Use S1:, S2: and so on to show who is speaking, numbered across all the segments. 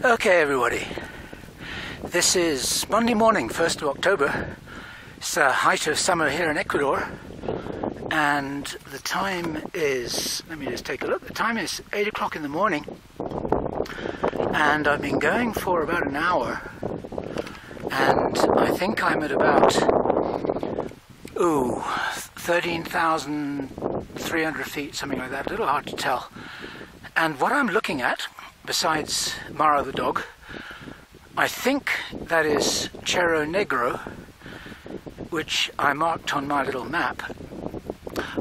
S1: Okay everybody, this is Monday morning, 1st of October. It's the height of summer here in Ecuador, and the time is, let me just take a look, the time is 8 o'clock in the morning, and I've been going for about an hour, and I think I'm at about 13,300 feet, something like that, a little hard to tell. And what I'm looking at, besides Mara the dog, I think that is Cerro Negro, which I marked on my little map.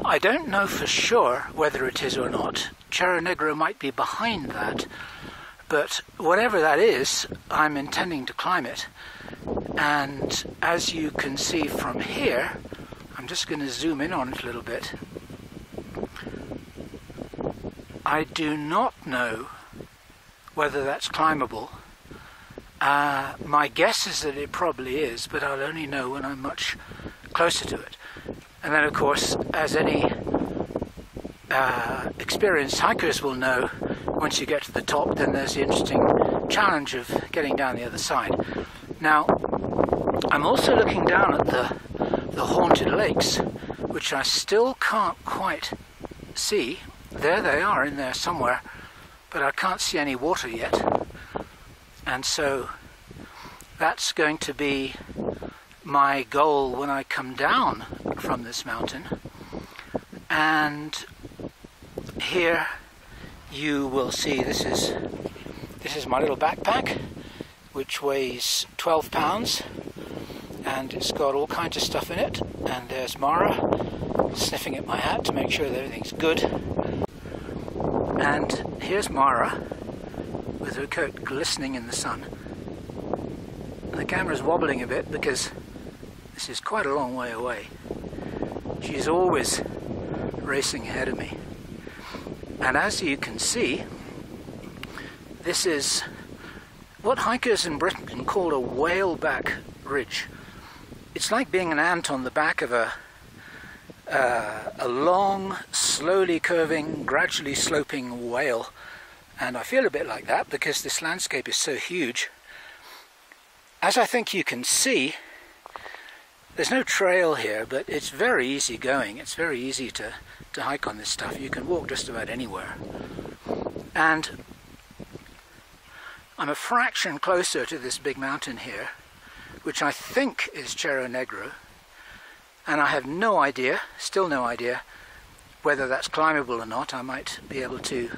S1: I don't know for sure whether it is or not. Cerro Negro might be behind that, but whatever that is, I'm intending to climb it. And as you can see from here, I'm just going to zoom in on it a little bit. I do not know whether that's climbable. My guess is that it probably is, but I'll only know when I'm much closer to it. And then, of course, as any experienced hikers will know, once you get to the top, then there's the interesting challenge of getting down the other side. Now, I'm also looking down at the haunted lakes, which I still can't quite see. There they are in there somewhere, but I can't see any water yet. And so that's going to be my goal when I come down from this mountain. And here you will see this is my little backpack, which weighs 12 pounds, and it's got all kinds of stuff in it. And there's Mara sniffing at my hat to make sure that everything's good. And here's Mara with her coat glistening in the sun. The camera's wobbling a bit because this is quite a long way away. She's always racing ahead of me. And as you can see, this is what hikers in Britain call a whaleback ridge. It's like being an ant on the back of a long, slowly curving, gradually sloping whale. And I feel a bit like that because this landscape is so huge. As I think you can see, there's no trail here, but it's very easy going. It's very easy to hike on this stuff. You can walk just about anywhere. And I'm a fraction closer to this big mountain here, which I think is Cerro Negro. And I have no idea, still no idea, whether that's climbable or not. I might be able to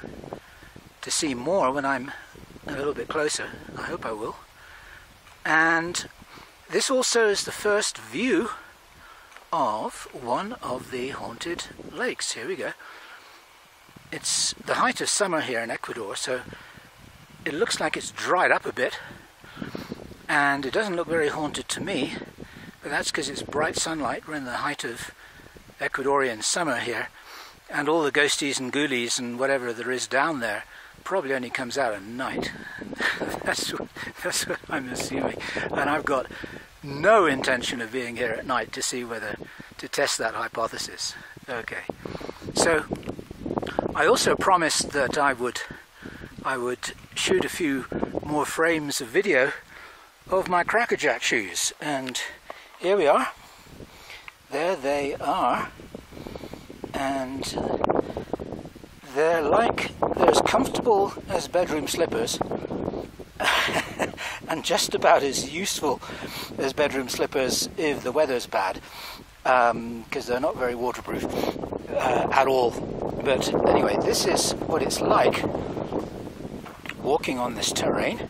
S1: see more when I'm a little bit closer. I hope I will. And this also is the first view of one of the haunted lakes. Here we go. It's the height of summer here in Ecuador, so it looks like it's dried up a bit, and it doesn't look very haunted to me, but that's because it's bright sunlight. We're in the height of Ecuadorian summer here, and all the ghosties and ghoulies and whatever there is down there probably only comes out at night. That's what I'm assuming. And I've got no intention of being here at night to see whether to test that hypothesis. Okay. So I also promised that I would shoot a few more frames of video of my crackerjack shoes, and here we are. There they are, and they're as comfortable as bedroom slippers and just about as useful as bedroom slippers if the weather's bad, because they're not very waterproof at all. But anyway, this is what it's like walking on this terrain,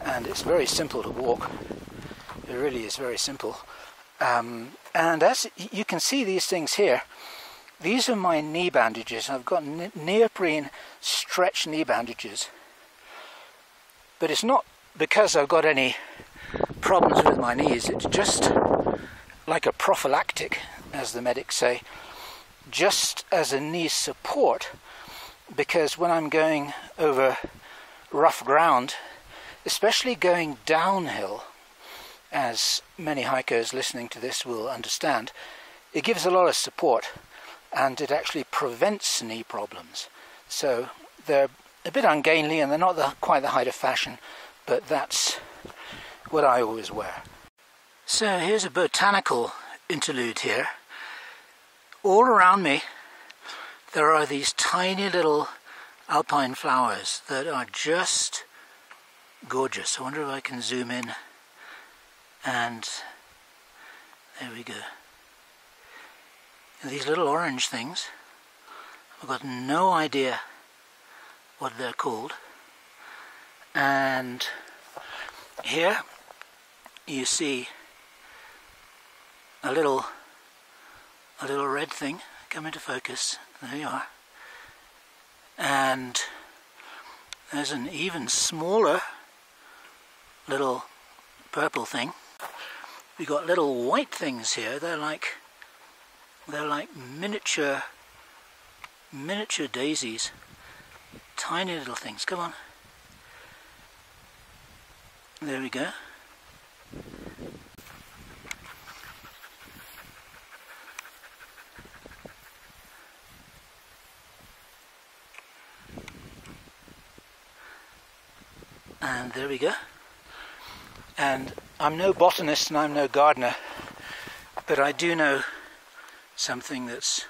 S1: and it's very simple to walk. It really is very simple. And as you can see, these things here, these are my knee bandages. I've got neoprene stretch knee bandages. But it's not because I've got any problems with my knees. It's just like a prophylactic, as the medics say, just as a knee support, because when I'm going over rough ground, especially going downhill, as many hikers listening to this will understand, it gives a lot of support, and it actually prevents knee problems. So they're a bit ungainly and they're not quite the height of fashion, but that's what I always wear. So here's a botanical interlude here. All around me there are these tiny little alpine flowers that are just gorgeous. I wonder if I can zoom in, and there we go. And these little orange things, I've got no idea what they're called. And here you see a little red thing come into focus. There you are. And there's an even smaller little purple thing. We've got little white things here. They're like miniature daisies. Tiny little things. Come on. There we go. And there we go. And I'm no botanist and I'm no gardener, but I do know something that's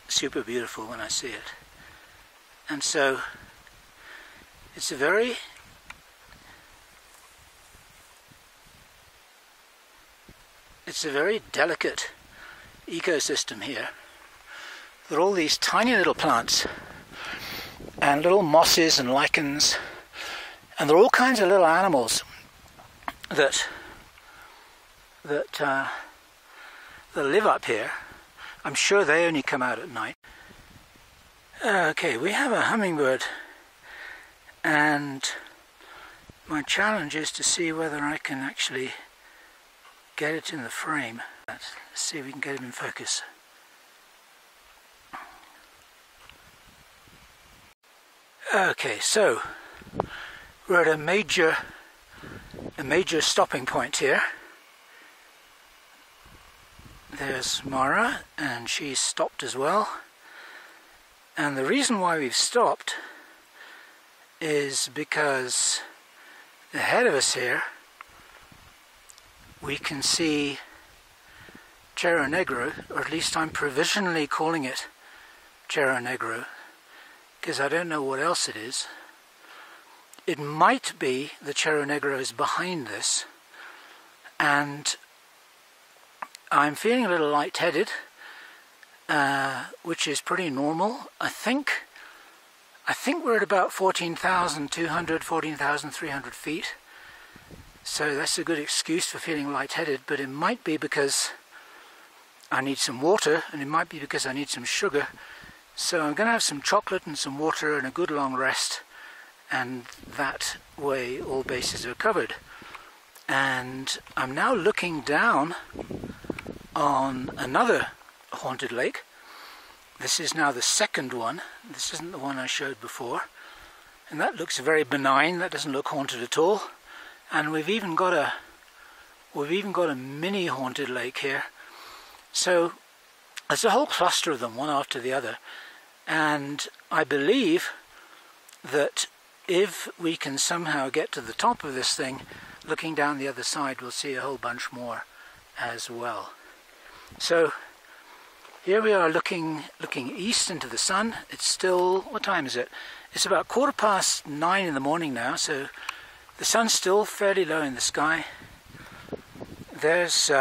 S1: super beautiful when I see it. And so it's a very delicate ecosystem here. There are all these tiny little plants and little mosses and lichens, and there are all kinds of little animals that live up here. I'm sure they only come out at night. Okay, we have a hummingbird, and my challenge is to see whether I can actually get it in the frame. Let's see if we can get him in focus. Okay, so we're at a major stopping point here. There's Mara, and she's stopped as well. And the reason why we've stopped is because ahead of us here we can see Cerro Negro, or at least I'm provisionally calling it Cerro Negro, because I don't know what else it is. It might be the Cerro Negro is behind this, and I'm feeling a little lightheaded, which is pretty normal. I think we're at about 14,200, 14,300 feet, so that's a good excuse for feeling lightheaded, but it might be because I need some water, and it might be because I need some sugar. So I'm going to have some chocolate and some water and a good long rest, and that way all bases are covered. And I'm now looking down on another haunted lake. This is now the second one. This isn't the one I showed before. And that looks very benign. That doesn't look haunted at all. And we've even got a mini haunted lake here. So there's a whole cluster of them, one after the other. And I believe that if we can somehow get to the top of this thing, looking down the other side, we'll see a whole bunch more as well. So here we are looking east into the sun. It's still, what time is it? It's about 9:15 in the morning now, so the sun's still fairly low in the sky. There's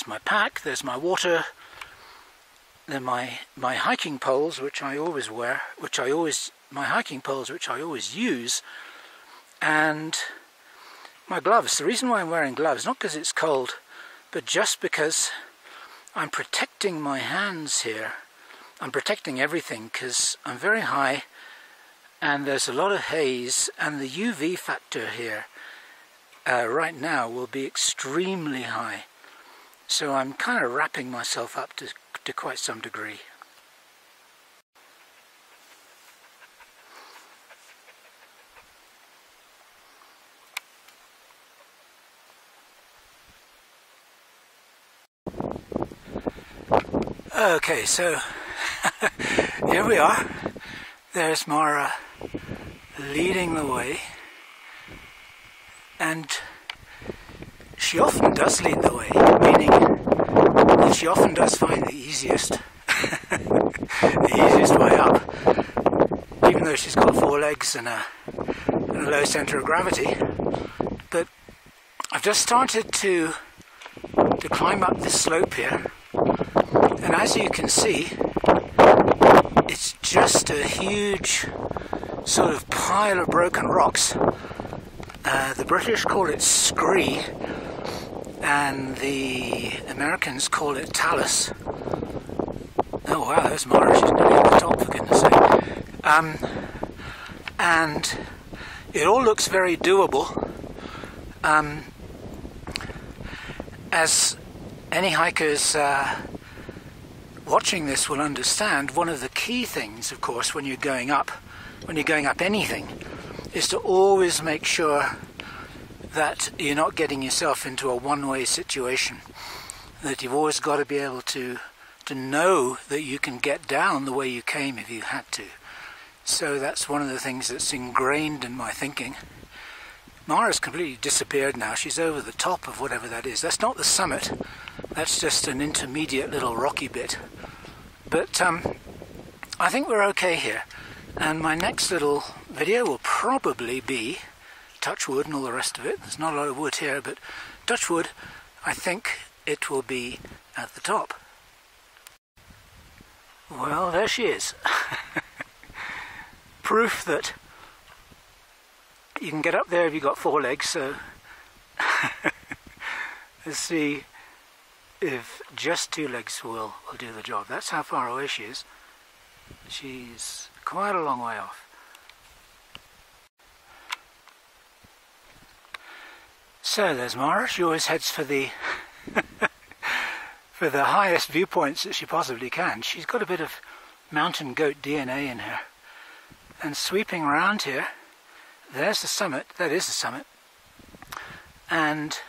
S1: my pack, there's my water, then my hiking poles, which I always wear, my hiking poles, which I always use, and my gloves. The reason why I'm wearing gloves, not because it's cold, but just because I'm protecting my hands here. I'm protecting everything because I'm very high and there's a lot of haze, and the UV factor here right now will be extremely high. So I'm kind of wrapping myself up to quite some degree. Okay, so here we are. There's Mara leading the way, and she often does lead the way, meaning that she often does find the easiest way up, even though she's got 4 legs and a low centre of gravity. But I've just started to climb up this slope here, and as you can see, it's just a huge sort of pile of broken rocks. The British call it scree, and the Americans call it talus. Oh wow, there's Mara, she's nearly at the top, for goodness sake. And it all looks very doable. As any hikers watching this will understand, one of the key things, of course, when you're going up anything, is to always make sure that you're not getting yourself into a one-way situation. That you've always got to be able to know that you can get down the way you came if you had to. So that's one of the things that's ingrained in my thinking. Mara's completely disappeared now. She's over the top of whatever that is. That's not the summit. That's just an intermediate little rocky bit. But I think we're okay here. And my next little video will probably be touch wood and all the rest of it. There's not a lot of wood here, but touch wood, I think it will be at the top. Well, there she is. Proof that you can get up there if you've got 4 legs, so let's see if just 2 legs will do the job. That's how far away she is. She's quite a long way off. So there's Mara. She always heads for the for the highest viewpoints that she possibly can. She's got a bit of mountain goat DNA in her. And sweeping around here, there's the summit. That is the summit. And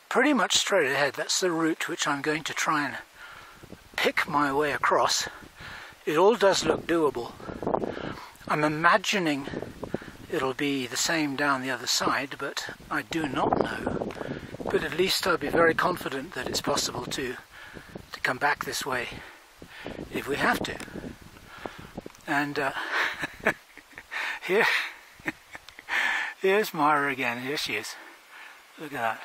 S1: pretty much straight ahead, that's the route which I'm going to try and pick my way across. It all does look doable. I'm imagining it'll be the same down the other side, but I do not know. But at least I'll be very confident that it's possible to come back this way if we have to. And here's Mara again. Here she is. Look at that.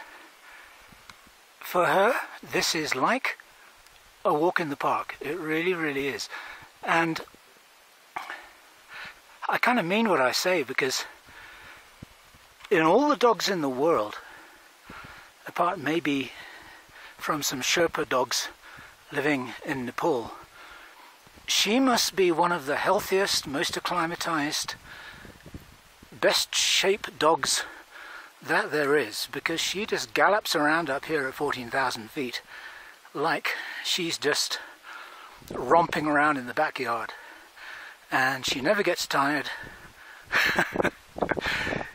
S1: For her, this is like a walk in the park. It really, really is. And I kind of mean what I say, because in all the dogs in the world, apart maybe from some Sherpa dogs living in Nepal, she must be one of the healthiest, most acclimatized, best shaped dogs that there is, because she just gallops around up here at 14,000 feet like she's just romping around in the backyard, and she never gets tired.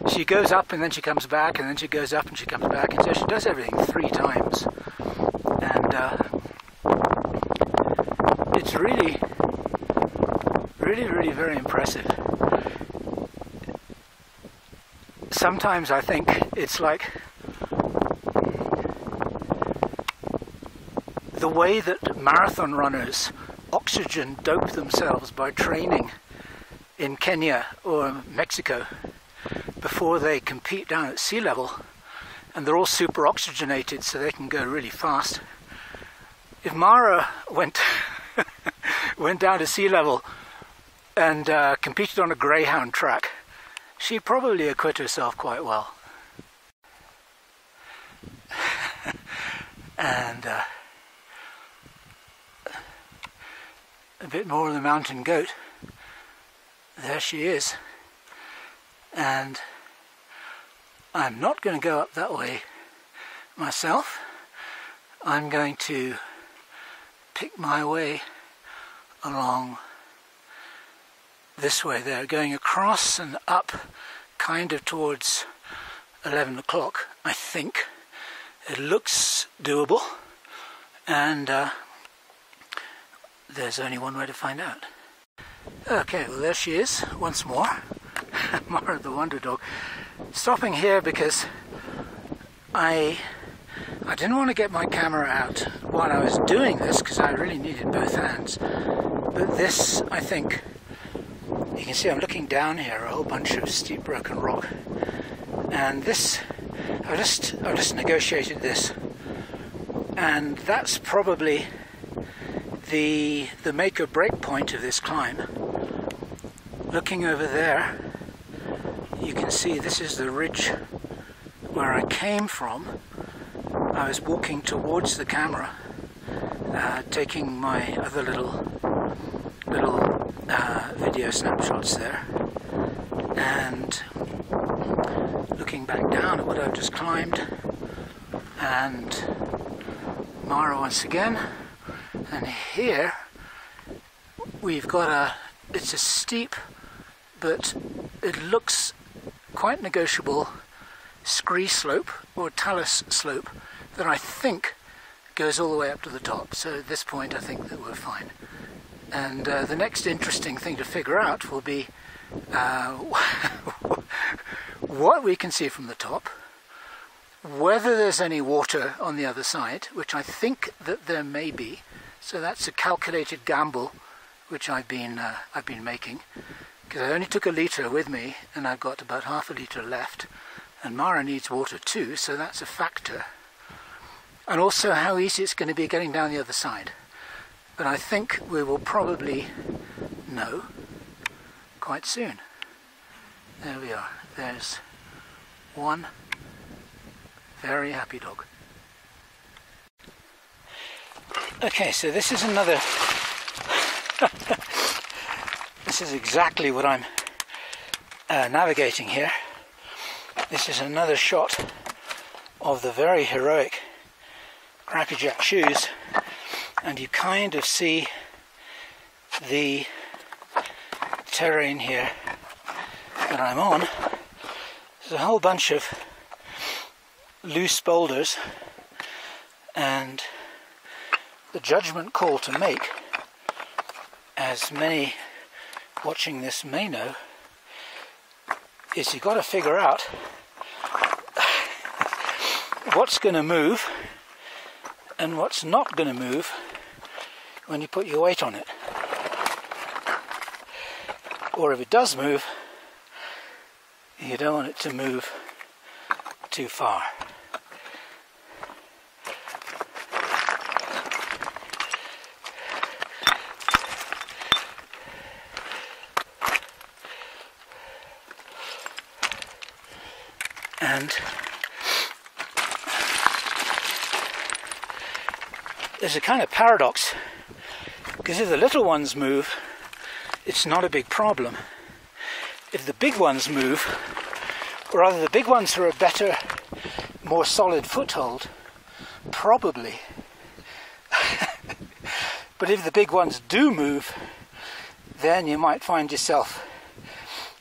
S1: She goes up and then she comes back, and then she goes up and she comes back, and so she does everything 3 times. And it's really very impressive. Sometimes I think it's like the way that marathon runners oxygen dope themselves by training in Kenya or Mexico before they compete down at sea level, and they're all super oxygenated so they can go really fast. If Mara went down to sea level and competed on a greyhound track, she'd probably acquit herself quite well. And a bit more of the mountain goat. There she is. And I'm not going to go up that way myself. I'm going to pick my way along this way there, going across and up kind of towards 11 o'clock, I think. It looks doable, and there's only one way to find out. Okay, well there she is once more, Mara the Wonder Dog. Stopping here because I didn't want to get my camera out while I was doing this because I really needed both hands. But this, I think, you can see I'm looking down here, a whole bunch of steep broken rock. And this, I've just negotiated this. And that's probably the make or break point of this climb. Looking over there, you can see this is the ridge where I came from. I was walking towards the camera, taking my other little video snapshots there, and looking back down at what I've just climbed, and Mara once again. And here we've got it's a steep, but it looks quite negotiable scree slope or talus slope that I think goes all the way up to the top. So at this point I think that we're fine. And the next interesting thing to figure out will be what we can see from the top, whether there's any water on the other side, which I think that there may be. So that's a calculated gamble which I've been making, because I only took a litre with me and I've got about half a litre left, and Mara needs water too, so that's a factor. And also how easy it's going to be getting down the other side. But I think we will probably know quite soon. There we are. There's one very happy dog. Okay, so this is another this is exactly what I'm navigating here. This is another shot of the very heroic crackerjack shoes, and you kind of see the terrain here that I'm on. There's a whole bunch of loose boulders, and the judgment call to make, as many watching this may know, is you've got to figure out what's going to move and what's not going to move when you put your weight on it. Or if it does move, you don't want it to move too far. And there's a kind of paradox, because if the little ones move, it's not a big problem. If the big ones move, or rather the big ones are a better, more solid foothold, probably. But if the big ones do move, then you might find yourself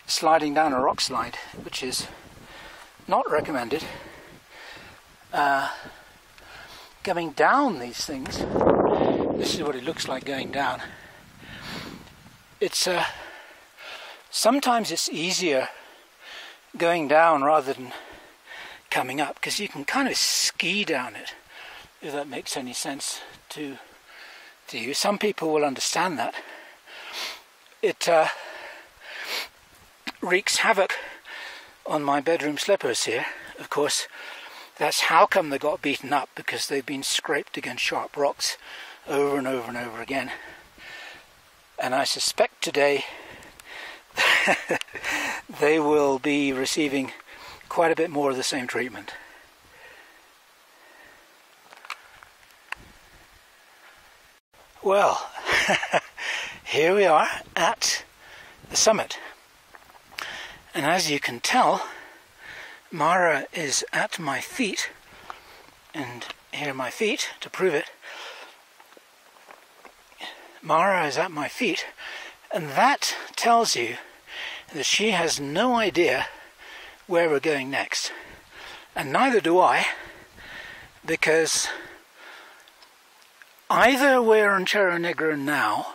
S1: sliding down a rock slide, which is not recommended. Coming down these things, this is what it looks like going down. It's sometimes it's easier going down rather than coming up, because you can kind of ski down it, if that makes any sense to you. Some people will understand that. It wreaks havoc on my bedroom slippers here. Of course, that's how come they got beaten up, because they've been scraped against sharp rocks over and over and over again. And I suspect today they will be receiving quite a bit more of the same treatment. Well, here we are at the summit. And as you can tell, Mara is at my feet, and here are my feet to prove it. Mara is at my feet, and that tells you that she has no idea where we're going next. And neither do I, because either we're in Cerro Negro now,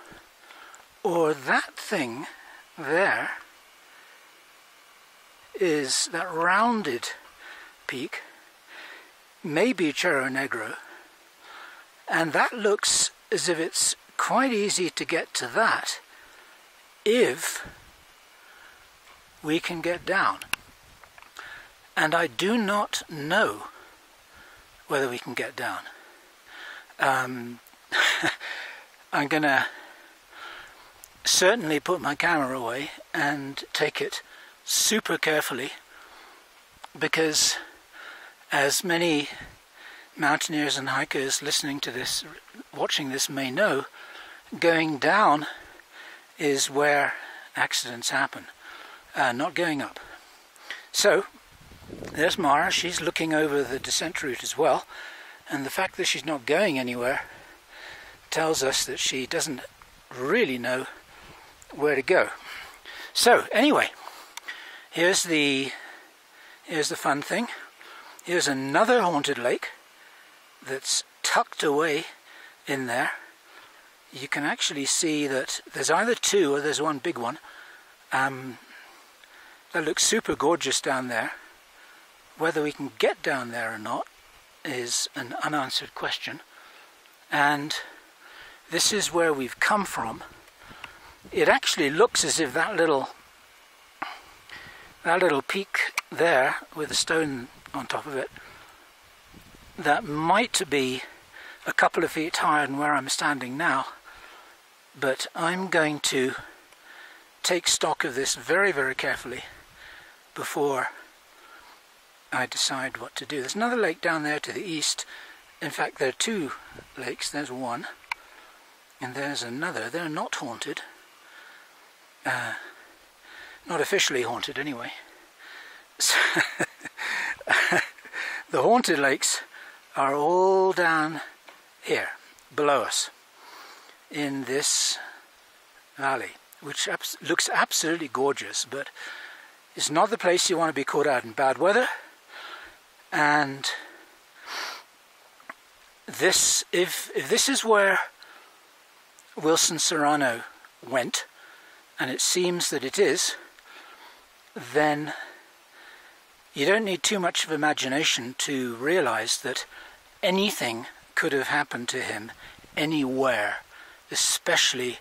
S1: or that thing there is that rounded peak, maybe Cerro Negro, and that looks as if it's quite easy to get to that if we can get down. And I do not know whether we can get down. I'm going to certainly put my camera away and take it super carefully, because as many mountaineers and hikers listening to this, watching this may know, going down is where accidents happen, not going up. So there's Mara. She's looking over the descent route as well, and the fact that she's not going anywhere tells us that she doesn't really know where to go. So anyway, here's the fun thing. Here's another haunted lake that's tucked away in there. You can actually see that there's either two or there's one big one. That looks super gorgeous down there. Whether we can get down there or not is an unanswered question. And this is where we've come from. It actually looks as if that little peak there with a stone on top of it, that might be a couple of feet higher than where I'm standing now, but I'm going to take stock of this very, very carefully before I decide what to do. There's another lake down there to the east. In fact, there are two lakes. There's one and there's another. They're not haunted, not officially haunted anyway. So the haunted lakes are all down here below us in this valley, which looks absolutely gorgeous, but it's not the place you want to be caught out in bad weather. And this, if this is where Wilson Serrano went, and it seems that it is, then you don't need too much of imagination to realize that anything could have happened to him anywhere, especially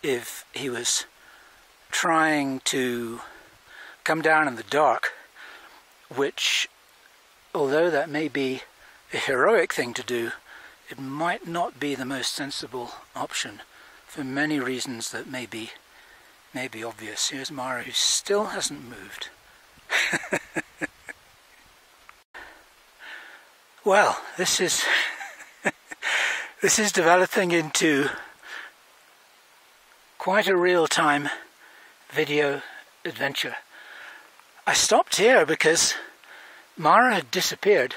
S1: if he was trying to come down in the dark, which, although that may be a heroic thing to do, it might not be the most sensible option for many reasons that may be obvious. Here's Mara, who still hasn't moved. Well, this is this is developing into quite a real-time video adventure. I stopped here because Mara had disappeared,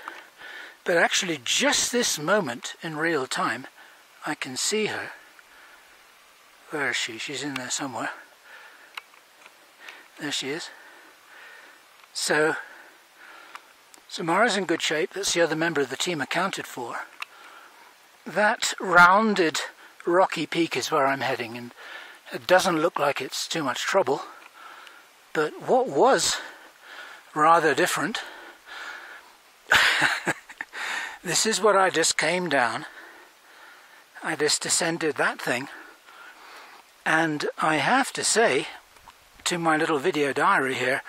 S1: but actually just this moment in real time I can see her. Where is she? She's in there somewhere. There she is. So Mara's in good shape. That's the other member of the team accounted for. That rounded rocky peak is where I'm heading, and it doesn't look like it's too much trouble. But what was rather different, this is what I just came down. I just descended that thing, and I have to say, to my little video diary here,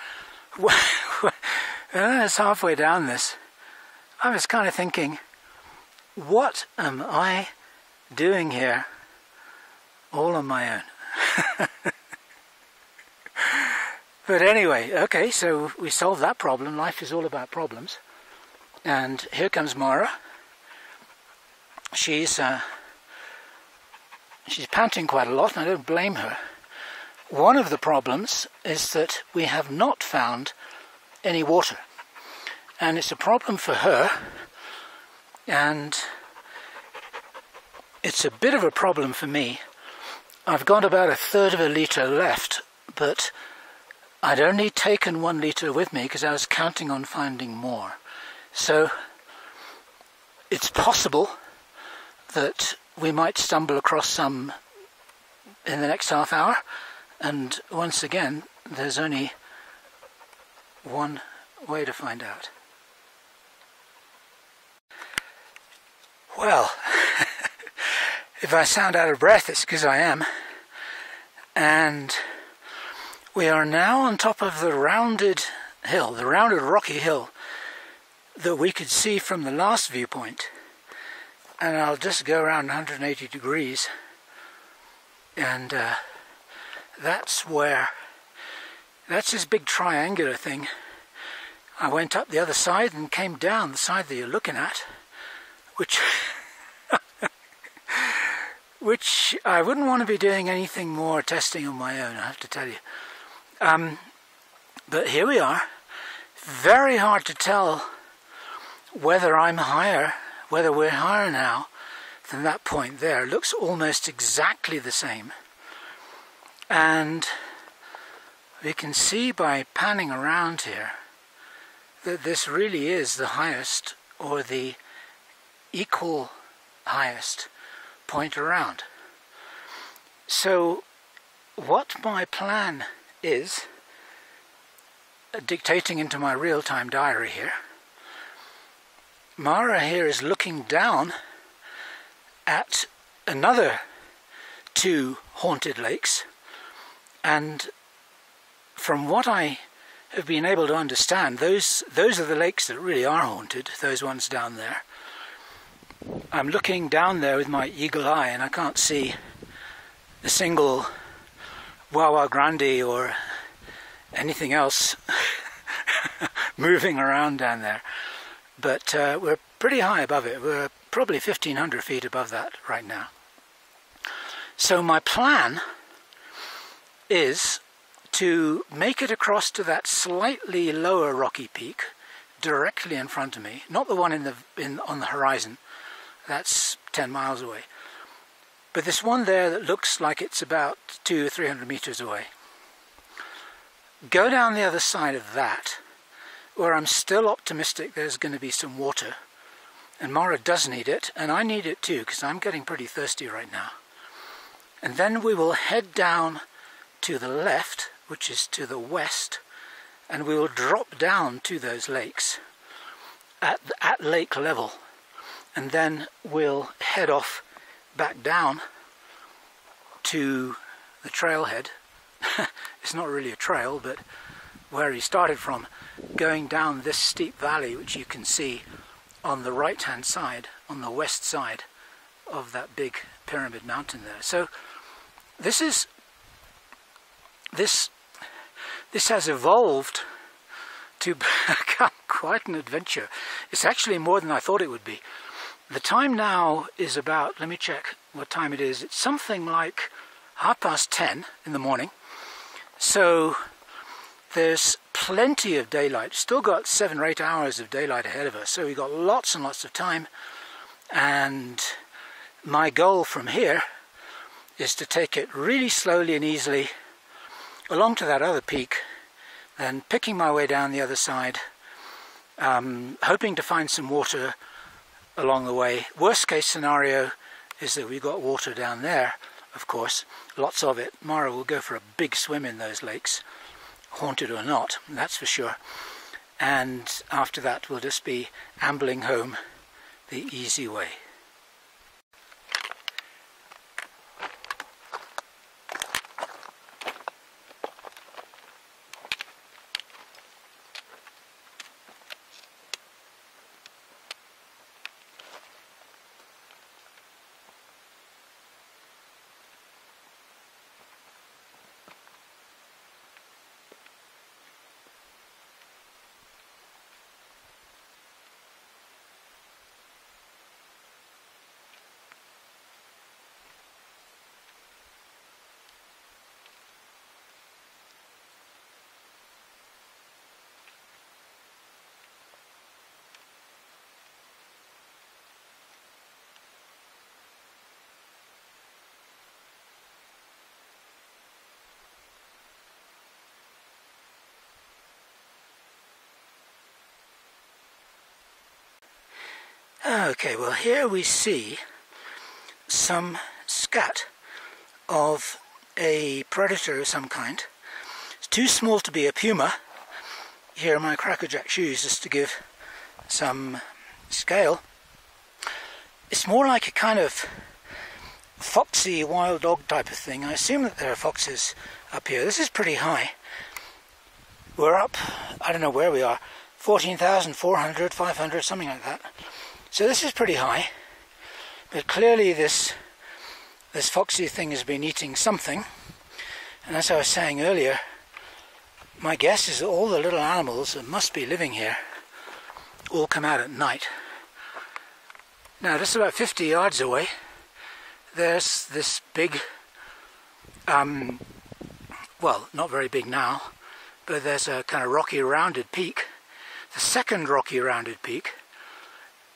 S1: it's halfway down this, I was kind of thinking, what am I doing here all on my own? But anyway, okay, so we solved that problem. Life is all about problems. And here comes Mara. She's panting quite a lot, and I don't blame her. One of the problems is that we have not found any water, and it's a problem for her, and it's a bit of a problem for me. I've got about 1/3 of a litre left, but I'd only taken 1 litre with me because I was counting on finding more. So it's possible that we might stumble across some in the next half hour, and once again there's only one way to find out. Well, if I sound out of breath, it's because I am. And we are now on top of the rounded hill, the rounded rocky hill that we could see from the last viewpoint. And I'll just go around 180 degrees, and that's this big triangular thing. I went up the other side and came down the side that you're looking at, which which I wouldn't want to be doing anything more testing on my own, I have to tell you. But here we are. Very hard to tell whether I'm higher, whether we're higher now than that point there. It looks almost exactly the same. And we can see by panning around here that this really is the highest, or the equal highest point around. So what my plan is, dictating into my real-time diary here, Mara here is looking down at another two haunted lakes, and from what I have been able to understand, those are the lakes that really are haunted, those ones down there. I'm looking down there with my eagle eye and I can't see a single Wawa Grande or anything else moving around down there. But we're pretty high above it. We're probably 1,500 feet above that right now. So my plan is to make it across to that slightly lower rocky peak directly in front of me, not the one on the horizon. That's 10 miles away. But this one there that looks like it's about 200 or 300 meters away. Go down the other side of that, where I'm still optimistic there's going to be some water. And Mara does need it, and I need it too, because I'm getting pretty thirsty right now. And then we will head down to the left, which is to the west, and we will drop down to those lakes at lake level. And then we'll head off back down to the trailhead. It's not really a trail, but where he started from, going down this steep valley, which you can see on the right-hand side, on the west side of that big pyramid mountain there. So this has evolved to become quite an adventure. It's actually more than I thought it would be. The time now is about, let me check what time it is. It's something like 10:30 in the morning. So there's plenty of daylight. Still got 7 or 8 hours of daylight ahead of us. So we've got lots and lots of time. And my goal from here is to take it really slowly and easily along to that other peak, then picking my way down the other side, hoping to find some water along the way. Worst case scenario is that we've got water down there, of course, lots of it. Mara will go for a big swim in those lakes, haunted or not, that's for sure. And after that we'll just be ambling home the easy way. Okay, well here we see some scat of a predator of some kind. It's too small to be a puma. Here are my crackerjack shoes just to give some scale. It's more like a kind of foxy wild dog type of thing. I assume that there are foxes up here. This is pretty high. We're up, I don't know where we are, 14,400, 500, something like that. So this is pretty high. But clearly this foxy thing has been eating something. And as I was saying earlier, my guess is that all the little animals that must be living here all come out at night. Now, just about 50 yards away, there's this big, well, not very big now, but there's a kind of rocky rounded peak, the second rocky rounded peak,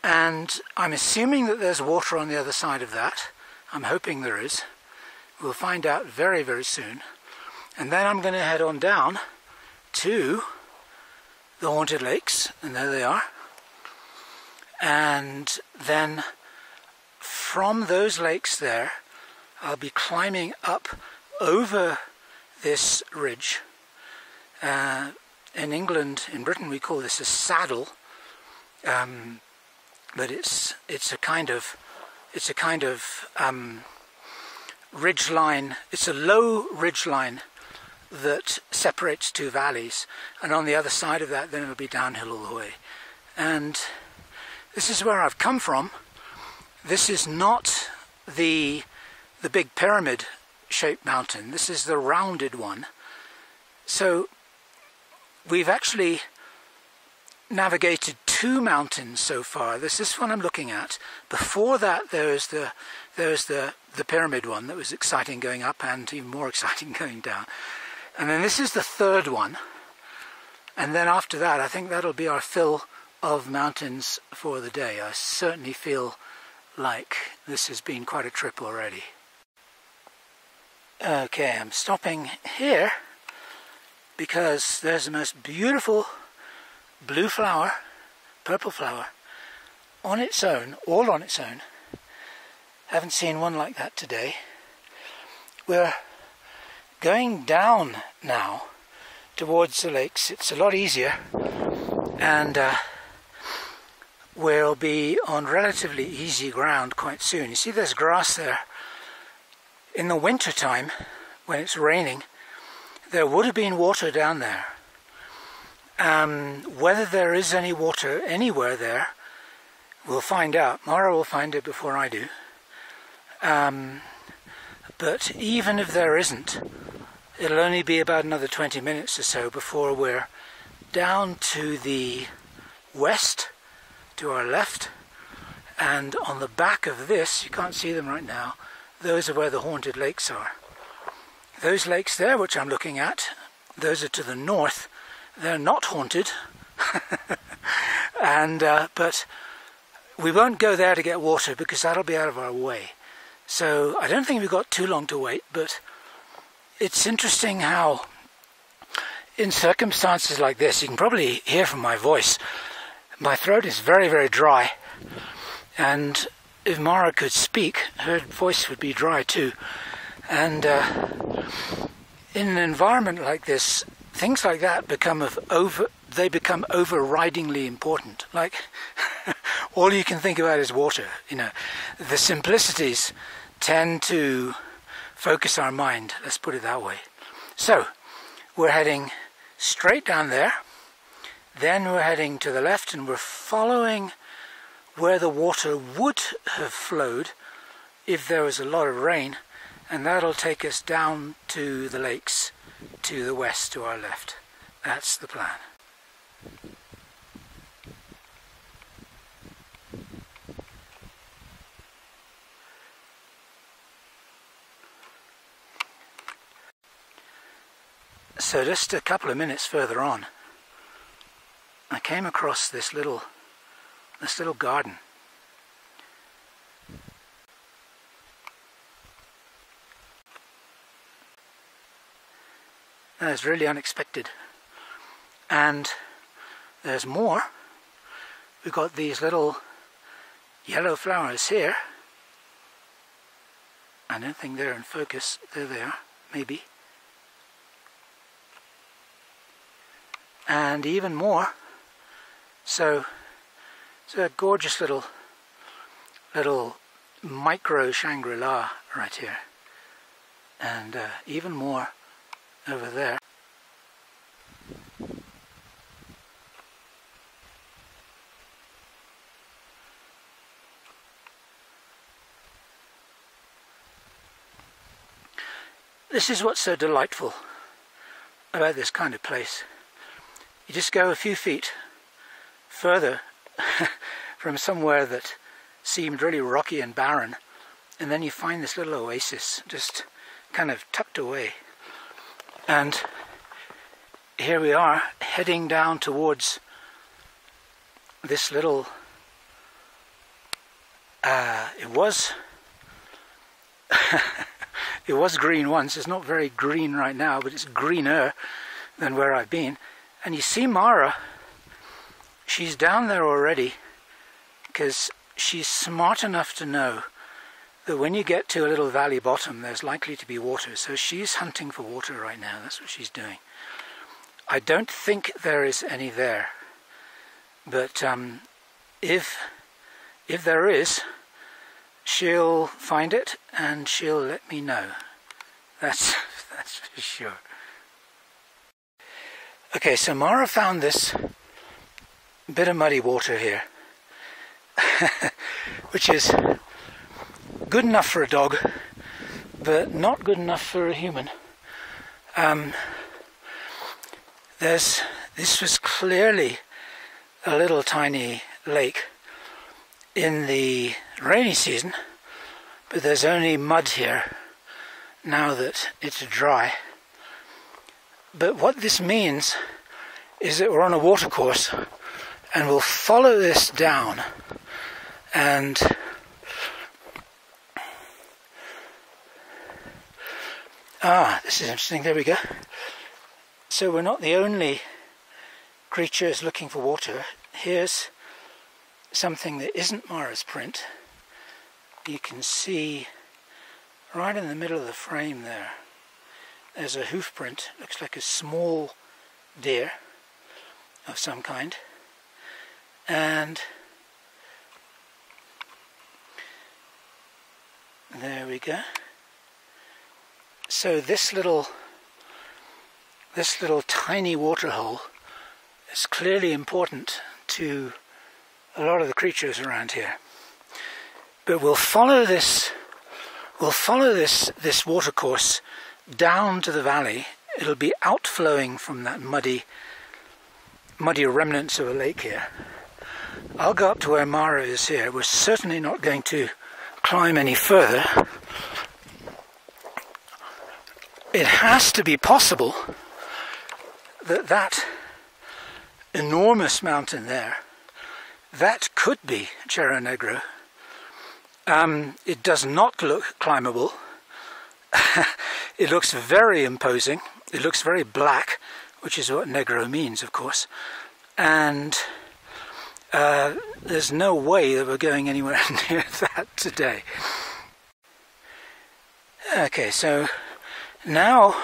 S1: and I'm assuming that there's water on the other side of that. I'm hoping there is. We'll find out very, very soon. And then I'm going to head on down to the haunted lakes, and there they are. And then from those lakes there, I'll be climbing up over this ridge. In England, in Britain, we call this a saddle, but it's a kind of ridge line. It's a low ridge line that separates two valleys, and on the other side of that, then it'll be downhill all the way. And this is where I've come from. This is not the big pyramid-shaped mountain. This is the rounded one. So we've actually navigated two mountains so far. This is one I'm looking at. Before that, there's the pyramid one that was exciting going up and even more exciting going down. And then this is the third one. And then after that, I think that'll be our fill of mountains for the day. I certainly feel like this has been quite a trip already. Okay, I'm stopping here because there's the most beautiful blue flower, purple flower, on its own, all on its own. Haven't seen one like that today. We're going down now towards the lakes. It's a lot easier, and we'll be on relatively easy ground quite soon. You see there's grass there. In the winter time, when it's raining, there would have been water down there. Whether there is any water anywhere there, we'll find out. Mara will find it before I do. But even if there isn't, it'll only be about another 20 minutes or so before we're down to the west, to our left, and on the back of this, you can't see them right now, those are where the haunted lakes are. Those lakes there, which I'm looking at, those are to the north. They're not haunted, and but we won't go there to get water because that'll be out of our way. So I don't think we've got too long to wait, but it's interesting how in circumstances like this, you can probably hear from my voice, my throat is very, very dry, and if Mara could speak, her voice would be dry too. And in an environment like this, things like that become overridingly important. Like, all you can think about is water, you know. The simplicities tend to focus our mind, let's put it that way. So, we're heading straight down there, then we're heading to the left, and we're following where the water would have flowed if there was a lot of rain, and that'll take us down to the lakes to the west, to our left. That's the plan. So just a couple of minutes further on, I came across this little garden. That was really unexpected. And there's more. We've got these little yellow flowers here. I don't think they're in focus. There they are. maybe. And even more. So a gorgeous little micro Shangri-La right here. And even more over there. This is what's so delightful about this kind of place. You just go a few feet further from somewhere that seemed really rocky and barren, and then you find this little oasis just kind of tucked away. And here we are heading down towards this little it was green once. It's not very green right now, but it's greener than where I've been. And you see Mara, she's down there already, because she's smart enough to know that when you get to a little valley bottom, there's likely to be water. So she's hunting for water right now. That's what she's doing. I don't think there is any there, but if there is, she'll find it and she'll let me know. That's for sure. Okay, so Mara found this bit of muddy water here, which is good enough for a dog, but not good enough for a human. This was clearly a little tiny lake in the rainy season, but there's only mud here now that it's dry. But what this means is that we're on a watercourse, and we'll follow this down, and this is interesting. There we go. So we're not the only creatures looking for water. Here's something that isn't Mara's print. You can see right in the middle of the frame there's a hoof print. Looks like a small deer of some kind. And there we go. So this little tiny waterhole is clearly important to a lot of the creatures around here. But we'll follow this watercourse down to the valley. It'll be outflowing from that muddy remnants of a lake here. I'll go up to where Mara is here. We're certainly not going to climb any further. It has to be possible that enormous mountain there, that could be Cerro Negro. It does not look climbable. It looks very imposing. It looks very black, which is what Negro means, of course. And there's no way that we're going anywhere near that today. Okay, so now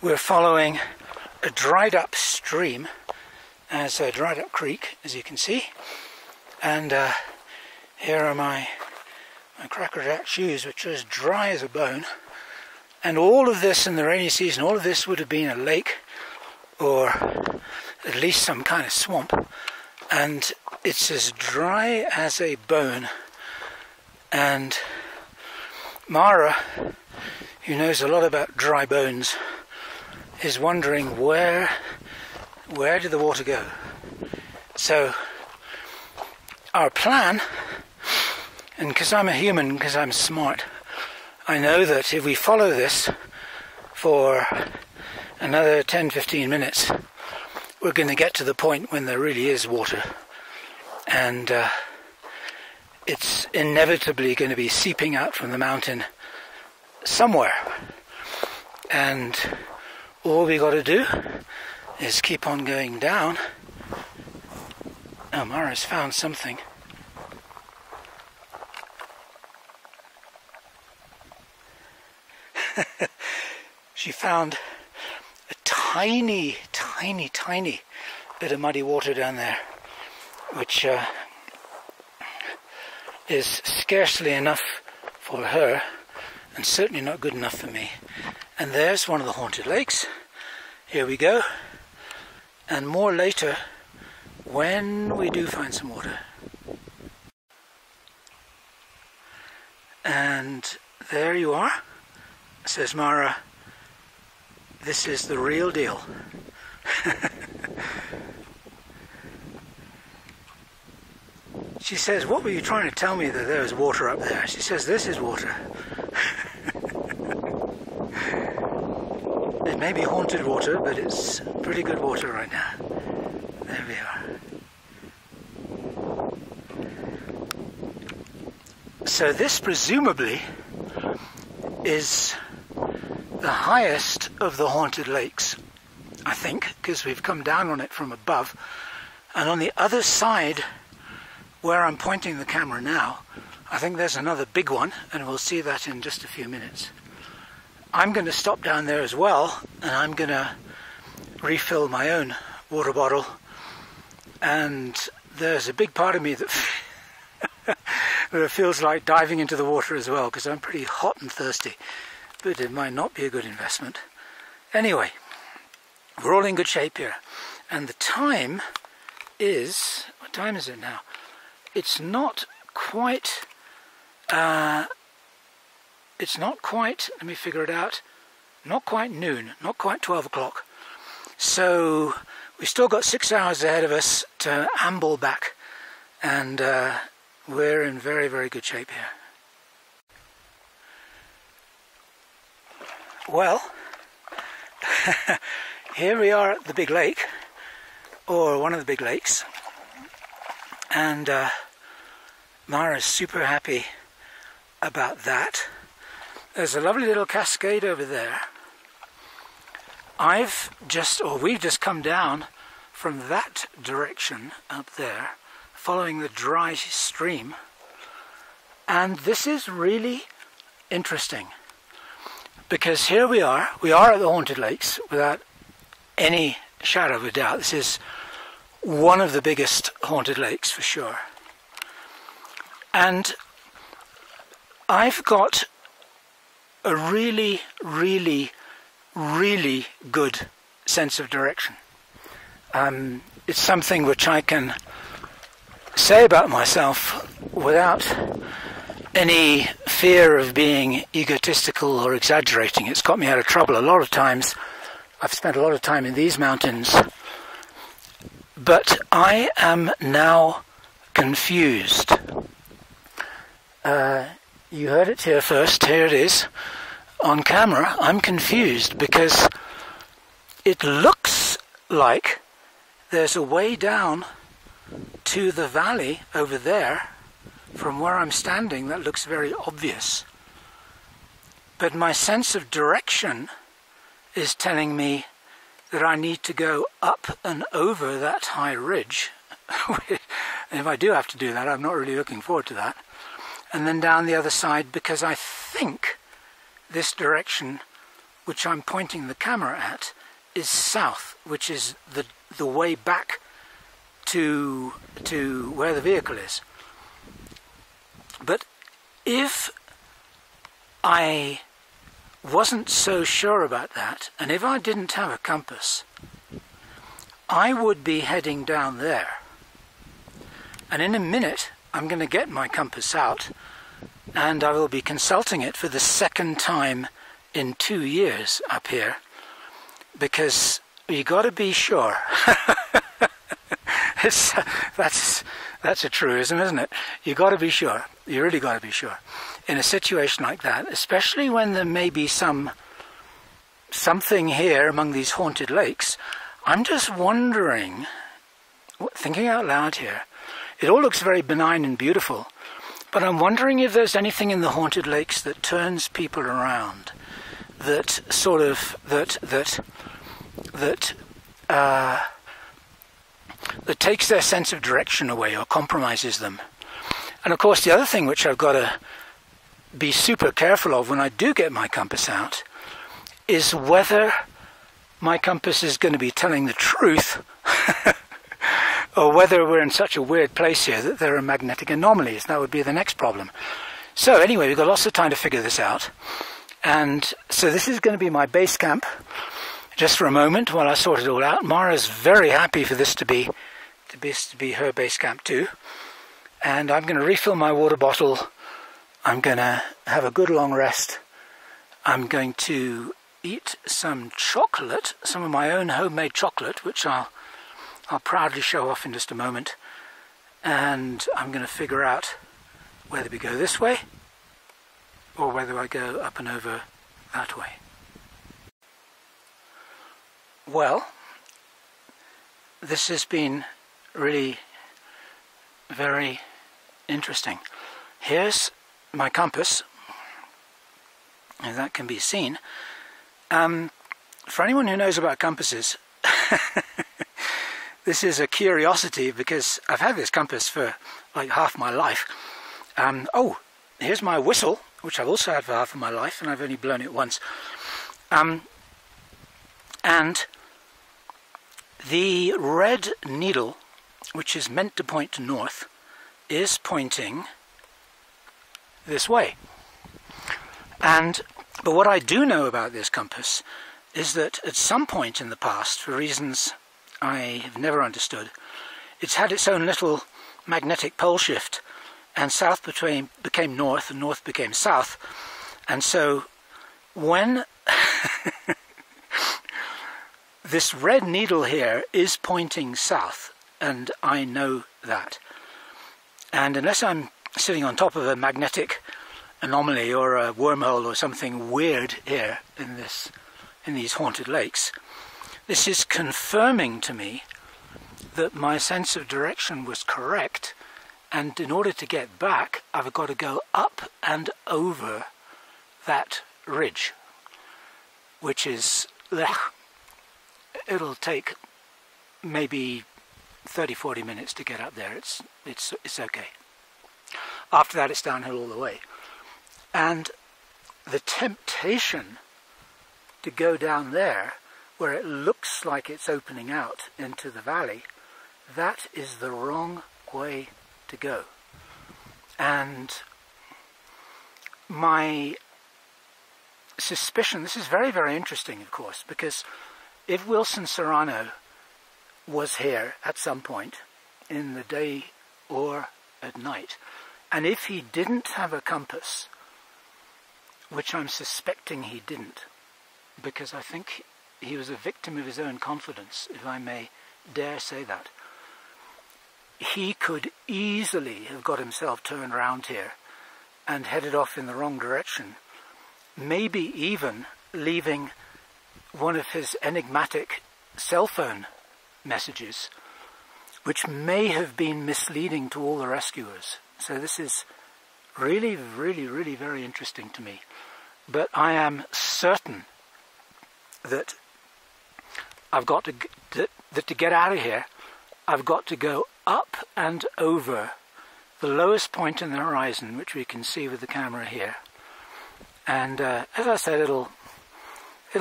S1: we're following a dried up stream, as a dried up creek, as you can see. And here are my crackerjack shoes, which are as dry as a bone. And all of this in the rainy season, all of this would have been a lake, or at least some kind of swamp. And it's as dry as a bone. And Mara, who knows a lot about dry bones, is wondering where did the water go? So our plan, and because I'm a human, because I'm smart, I know that if we follow this for another 10-15 minutes, we're going to get to the point when there really is water, and it's inevitably going to be seeping out from the mountain somewhere, and all we got to do is keep on going down. Oh, Mara's found something. she found a tiny bit of muddy water down there, which is scarcely enough for her and certainly not good enough for me. And there's one of the haunted lakes. Here we go, and more later when we do find some water. And there you are, says Mara. This is the real deal. She says, what were you trying to tell me that there was water up there? She says, this is water. It may be haunted water, but it's pretty good water right now. There we are. So this presumably is the highest of the haunted lakes, I think, because we've come down on it from above. And on the other side, where I'm pointing the camera now, I think there's another big one, and we'll see that in just a few minutes. I'm going to stop down there as well, and I'm going to refill my own water bottle. And there's a big part of me that feels like diving into the water as well, because I'm pretty hot and thirsty, but it might not be a good investment. Anyway, we're all in good shape here, and the time is, what time is it now? It's not quite, let me figure it out, not quite noon, not quite 12 o'clock. So we've still got 6 hours ahead of us to amble back, and we're in very, very good shape here. Well, here we are at the big lake, or one of the big lakes, and Mara's super happy about that. There's a lovely little cascade over there. We've just come down from that direction up there, following the dry stream, and this is really interesting, because here we are at the haunted lakes without any shadow of a doubt. This is one of the biggest haunted lakes for sure, and I've got a really, really, really good sense of direction. It's something which I can say about myself without any fear of being egotistical or exaggerating. It's got me out of trouble a lot of times. I've spent a lot of time in these mountains, but I am now confused. You heard it here first. Here it is on camera. I'm confused because it looks like there's a way down to the valley over there from where I'm standing that looks very obvious. But my sense of direction is telling me that I need to go up and over that high ridge. And if I do have to do that, I'm not really looking forward to that. And then down the other side, because I think this direction which I'm pointing the camera at is south, which is the way back to where the vehicle is. But if I wasn't so sure about that, and if I didn't have a compass, I would be heading down there. And in a minute, I'm going to get my compass out, and I will be consulting it for the second time in 2 years up here, because you got to be sure. That's a truism, isn't it? You got to be sure. You really got to be sure in a situation like that, especially when there may be something here among these haunted lakes. I'm just wondering, thinking out loud here, it all looks very benign and beautiful, but I'm wondering if there's anything in the haunted lakes that turns people around, that sort of that takes their sense of direction away or compromises them. And of course, the other thing which I've got to be super careful of when I do get my compass out is whether my compass is going to be telling the truth or whether we're in such a weird place here that there are magnetic anomalies. That would be the next problem. So anyway, we've got lots of time to figure this out. And so this is going to be my base camp just for a moment while I sort it all out. Mara's very happy for this to be her base camp too. And I'm going to refill my water bottle. I'm going to have a good long rest. I'm going to eat some chocolate, some of my own homemade chocolate, which I'll proudly show off in just a moment. And I'm going to figure out whether we go this way or whether I go up and over that way. Well, this has been really very interesting. Here's my compass, and that can be seen. For anyone who knows about compasses, this is a curiosity because I've had this compass for like half my life. Oh, here's my whistle, which I've also had for half of my life, and I've only blown it once. And the red needle, which is meant to point to north, is pointing this way. But what I do know about this compass is that at some point in the past, for reasons I have never understood, it's had its own little magnetic pole shift, and south became north and north became south. And so when this red needle here is pointing south, and I know that. And unless I'm sitting on top of a magnetic anomaly or a wormhole or something weird here in these haunted lakes, this is confirming to me that my sense of direction was correct, and in order to get back I've got to go up and over that ridge, which is, it'll take maybe 30-40 minutes to get up there. It's okay. After that it's downhill all the way. And the temptation to go down there where it looks like it's opening out into the valley, that is the wrong way to go. And my suspicion, this is very, very interesting, of course, because if Wilson Serrano was here at some point in the day or at night, and if he didn't have a compass, which I'm suspecting he didn't, because I think he was a victim of his own confidence, if I may dare say that, he could easily have got himself turned around here and headed off in the wrong direction, maybe even leaving one of his enigmatic cell phone messages, which may have been misleading to all the rescuers. So this is really, really, really very interesting to me. But I am certain that I've got to get out of here, I've got to go up and over the lowest point in the horizon, which we can see with the camera here. And as I said, it'll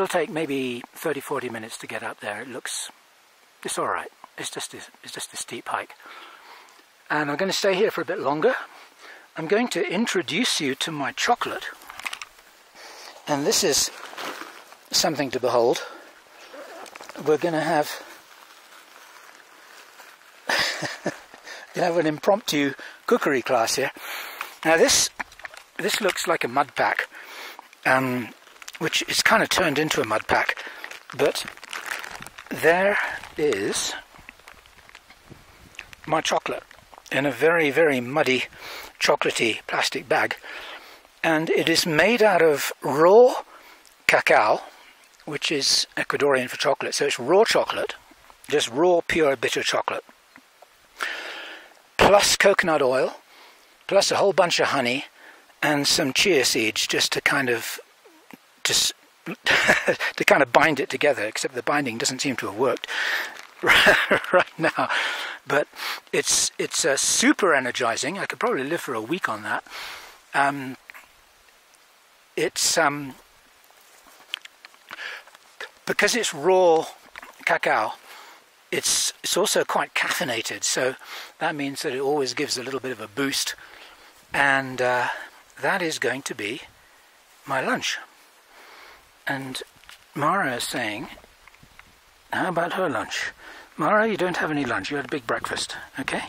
S1: take maybe 30-40 minutes to get up there. It's all right. It's just a steep hike. And I'm going to stay here for a bit longer. I'm going to introduce you to my chocolate. And this is something to behold. We're going to have an impromptu cookery class here. Now this looks like a mud pack, which is kind of turned into a mud pack, but there is my chocolate in a very, very muddy, chocolatey plastic bag, and it is made out of raw cacao, which is Ecuadorian for chocolate, so it's raw chocolate, just raw, pure, bitter chocolate, plus coconut oil, plus a whole bunch of honey, and some chia seeds just to kind of bind it together, except the binding doesn't seem to have worked right now. But it's super energizing. I could probably live for a week on that. because it's raw cacao, it's also quite caffeinated, so that means that it always gives a little bit of a boost, and that is going to be my lunch. And Mara is saying, how about her lunch? Mara, you don't have any lunch, you had a big breakfast, okay?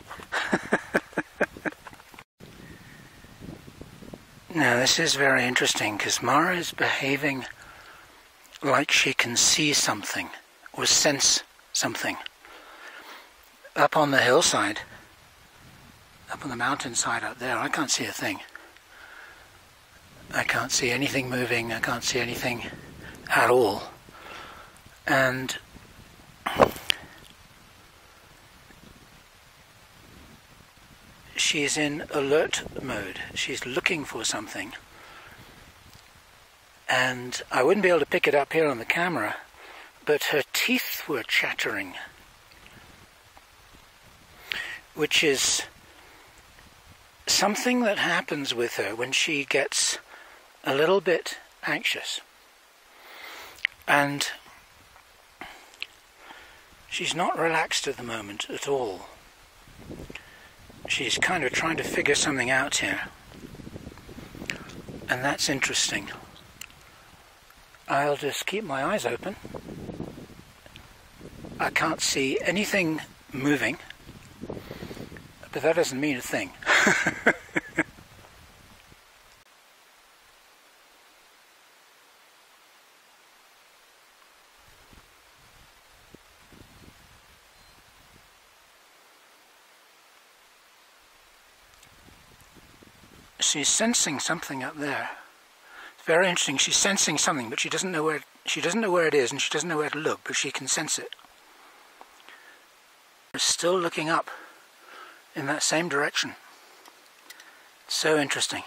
S1: Now this is very interesting, because Mara is behaving like she can see something or sense something. Up on the hillside, up on the mountainside up there, I can't see a thing. I can't see anything moving, I can't see anything at all. And she's in alert mode. She's looking for something. And I wouldn't be able to pick it up here on the camera, but her teeth were chattering, which is something that happens with her when she gets a little bit anxious. And she's not relaxed at the moment at all. She's kind of trying to figure something out here. And that's interesting. I'll just keep my eyes open. I can't see anything moving, but that doesn't mean a thing. She's sensing something up there. It's very interesting. She's sensing something, but she doesn't know where it is, and she doesn't know where to look, but she can sense it. She's still looking up in that same direction. So interesting.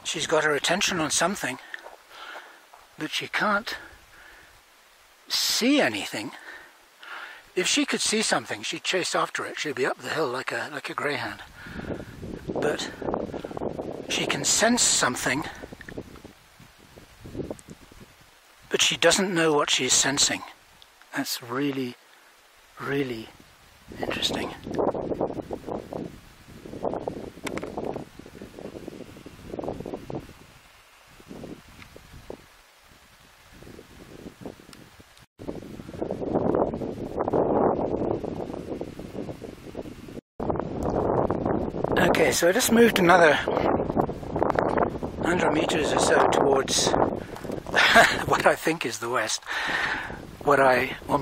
S1: She's got her attention on something, but she can't see anything. If she could see something, she'd chase after it. She'd be up the hill like a greyhound. But she can sense something, but she doesn't know what she's sensing. That's really, really interesting. Okay, so I just moved another 100 meters or so towards what I think is the west. What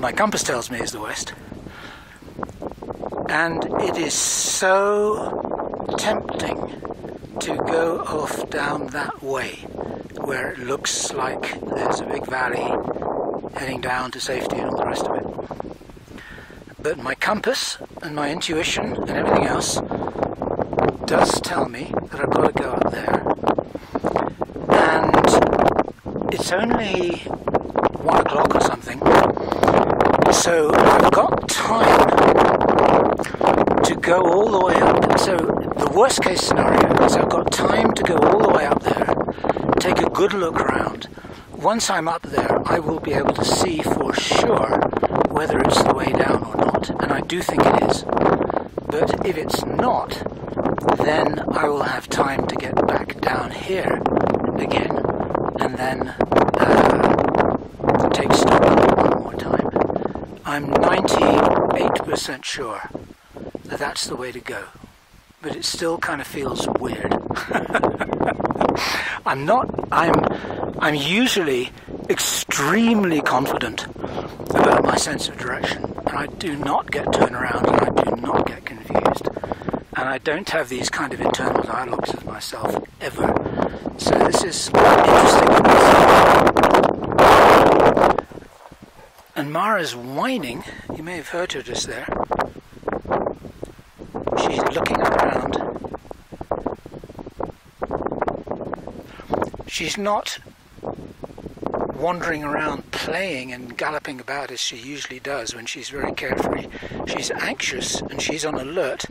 S1: my compass tells me is the west. And it is so tempting to go off down that way, where it looks like there's a big valley heading down to safety and all the rest of it. But my compass and my intuition and everything else does tell me that I've got to go up there. And it's only 1 o'clock or something, so I've got time to go all the way up. So the worst case scenario is I've got time to go all the way up there, take a good look around. Once I'm up there, I will be able to see for sure whether it's the way down or not, and I do think it is. But if it's not, then I will have time to get back down here again, and then take stock one more time. I'm 98% sure that that's the way to go, but it still kind of feels weird. I'm usually extremely confident about my sense of direction, and I do not get turned around, and I do not get confused. And I don't have these kind of internal dialogues with myself, ever. So this is interesting. And Mara's whining. You may have heard her just there. She's looking around. She's not wandering around playing and galloping about as she usually does when she's very carefree. She's anxious and she's on alert.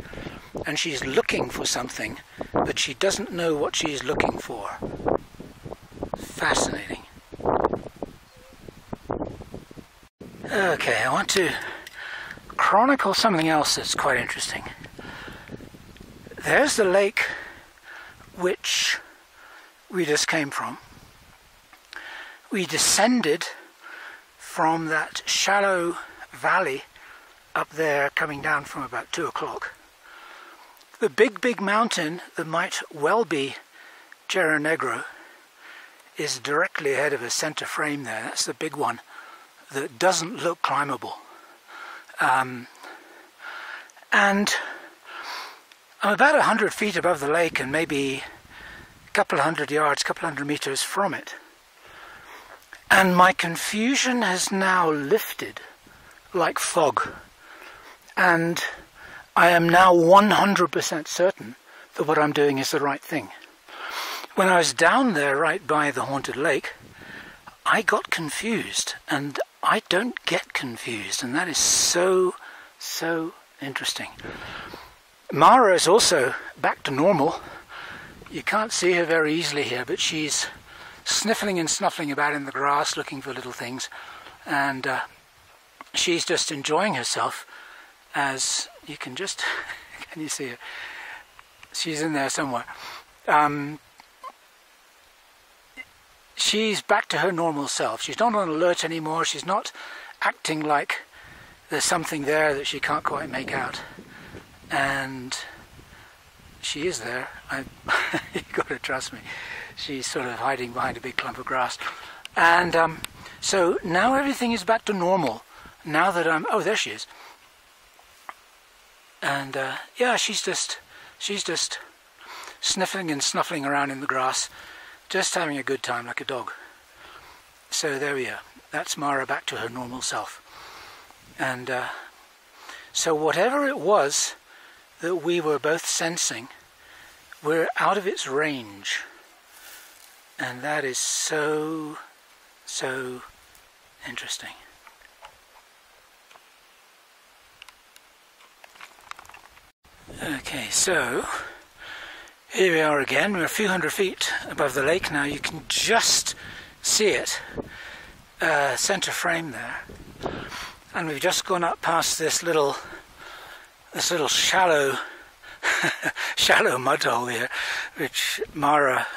S1: And she's looking for something, but she doesn't know what she's looking for. fascinating. Okay, I want to chronicle something else that's quite interesting. There's the lake which we just came from. We descended from that shallow valley up there coming down from about 2 o'clock. The big mountain that might well be Cerro Negro is directly ahead of a center frame there. That's the big one that doesn't look climbable. And I'm about 100 feet above the lake and maybe a couple of hundred yards, couple hundred meters from it. And my confusion has now lifted like fog. And I am now 100% certain that what I'm doing is the right thing. When I was down there right by the haunted lake, I got confused, and I don't get confused, and that is so interesting. Mara is also back to normal. You can't see her very easily here, but she's sniffling and snuffling about in the grass looking for little things, and she's just enjoying herself. As you can just, can you see her? She's in there somewhere. She's back to her normal self. She's not on alert anymore. She's not acting like there's something there that she can't quite make out. And she is there. You've got to trust me. She's sort of hiding behind a big clump of grass. And so now everything is back to normal. Now that I'm, oh, there she is. And yeah, she's just sniffling and snuffling around in the grass, just having a good time like a dog. So there we are. That's Mara back to her normal self. And so whatever it was that we were both sensing, we're out of its range. And that is so interesting. Okay, so here we are again. We're a few hundred feet above the lake now. You can just see it, center frame there. And we've just gone up past this little shallow shallow mud hole here, which Mara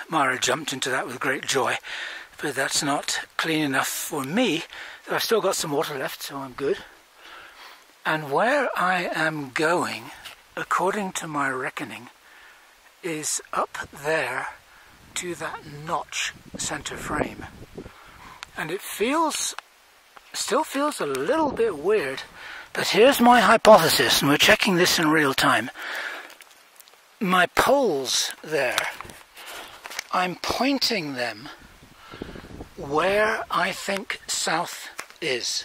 S1: jumped into that with great joy. But that's not clean enough for me. I've still got some water left, so I'm good. And where I am going, according to my reckoning, is up there to that notch center frame. And it still feels a little bit weird, but here's my hypothesis, and we're checking this in real time. My poles there, I'm pointing them where I think south is,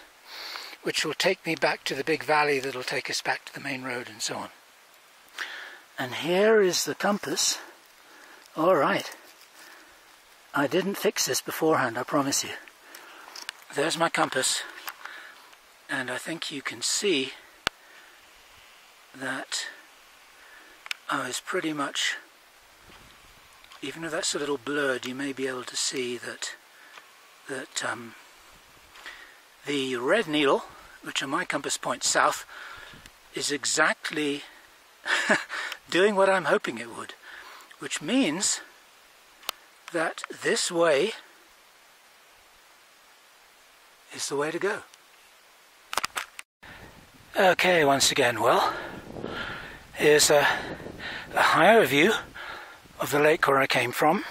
S1: which will take me back to the big valley that'll take us back to the main road and so on. And here is the compass. All right. I didn't fix this beforehand, I promise you. There's my compass. And I think you can see that I was pretty much, even if that's a little blurred, you may be able to see that the red needle, which on my compass points south, is exactly doing what I'm hoping it would, which means that this way is the way to go. Okay, once again, well, here's a higher view of the lake where I came from,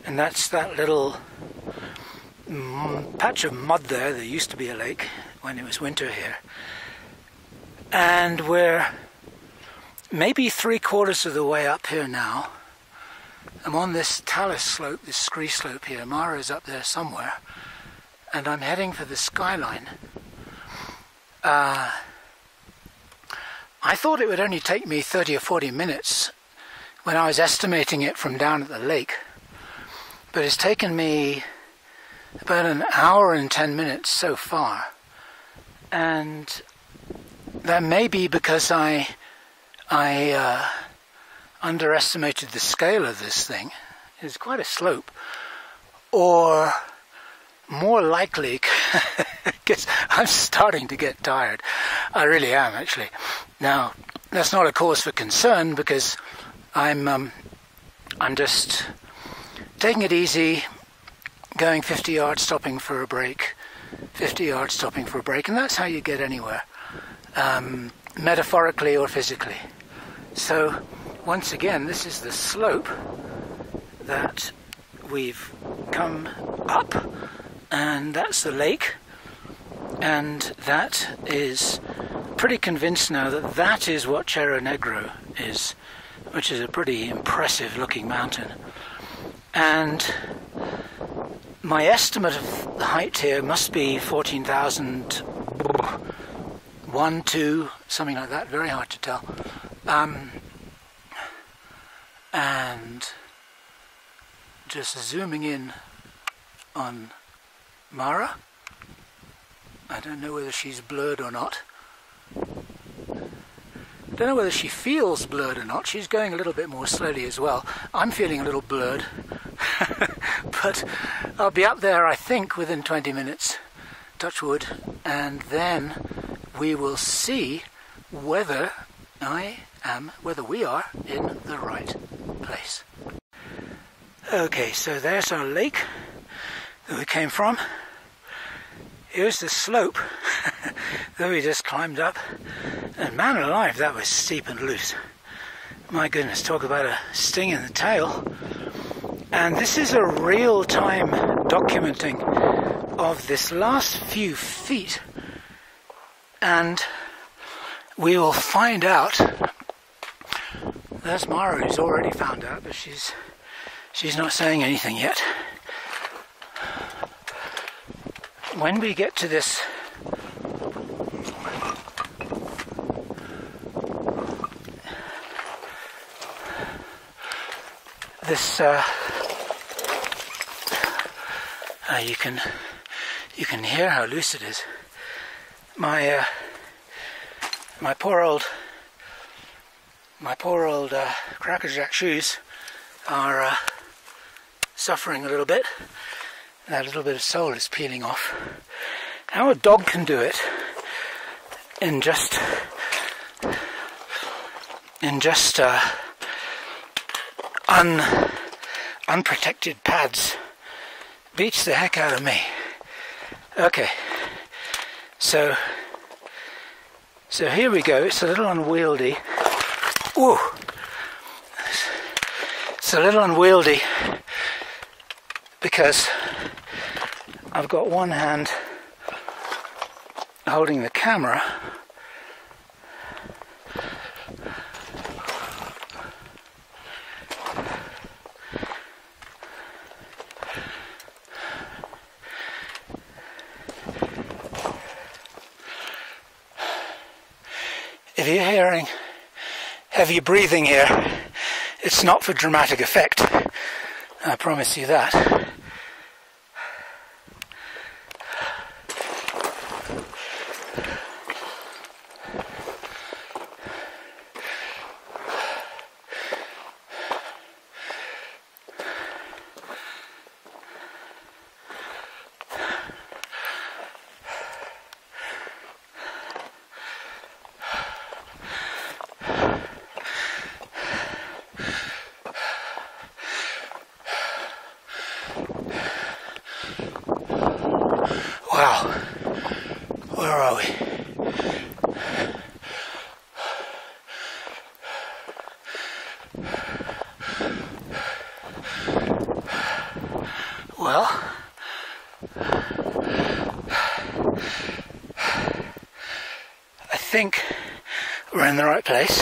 S1: and that's that little patch of mud there that used to be a lake when it was winter here. And we're maybe 3/4 of the way up here now. I'm on this talus slope, this scree slope here. Mara's up there somewhere, and I'm heading for the skyline. I thought it would only take me 30 or 40 minutes when I was estimating it from down at the lake, but it's taken me about an hour and 10 minutes so far. And that may be because I underestimated the scale of this thing. It's quite a slope. or more likely, because I'm starting to get tired. I really am, actually. Now, that's not a cause for concern, because I'm just taking it easy, going 50 yards, stopping for a break, 50 yards, stopping for a break, and that's how you get anywhere, metaphorically or physically. So, once again, this is the slope that we've come up, and that's the lake, and that is pretty convinced now that that is what Cerro Negro is, which is a pretty impressive looking mountain. And my estimate of the height here must be 14,000, 1, 2, something like that, very hard to tell. And just zooming in on Mara. I don't know whether she's blurred or not. I don't know whether she feels blurred or not. She's going a little bit more slowly as well. I'm feeling a little blurred. But I'll be up there, I think, within 20 minutes, touch wood, and then we will see whether we are in the right place. Okay, so there's our lake that we came from. Here's the slope that we just climbed up, and man alive, that was steep and loose. My goodness, talk about a sting in the tail. And this is a real-time documenting of this last few feet, and we will find out. There's Mara, who's already found out, but she's not saying anything yet. When we get to this you can hear how loose it is. My poor old crackerjack shoes are suffering a little bit. That little bit of sole is peeling off. How a dog can do it in just unprotected pads beats the heck out of me. Okay, so here we go. It's a little unwieldy. Whoa! It's a little unwieldy because I've got one hand holding the camera, if you're hearing heavy breathing here, it's not for dramatic effect, I promise you that. Wow, where are we? Well, I think we're in the right place.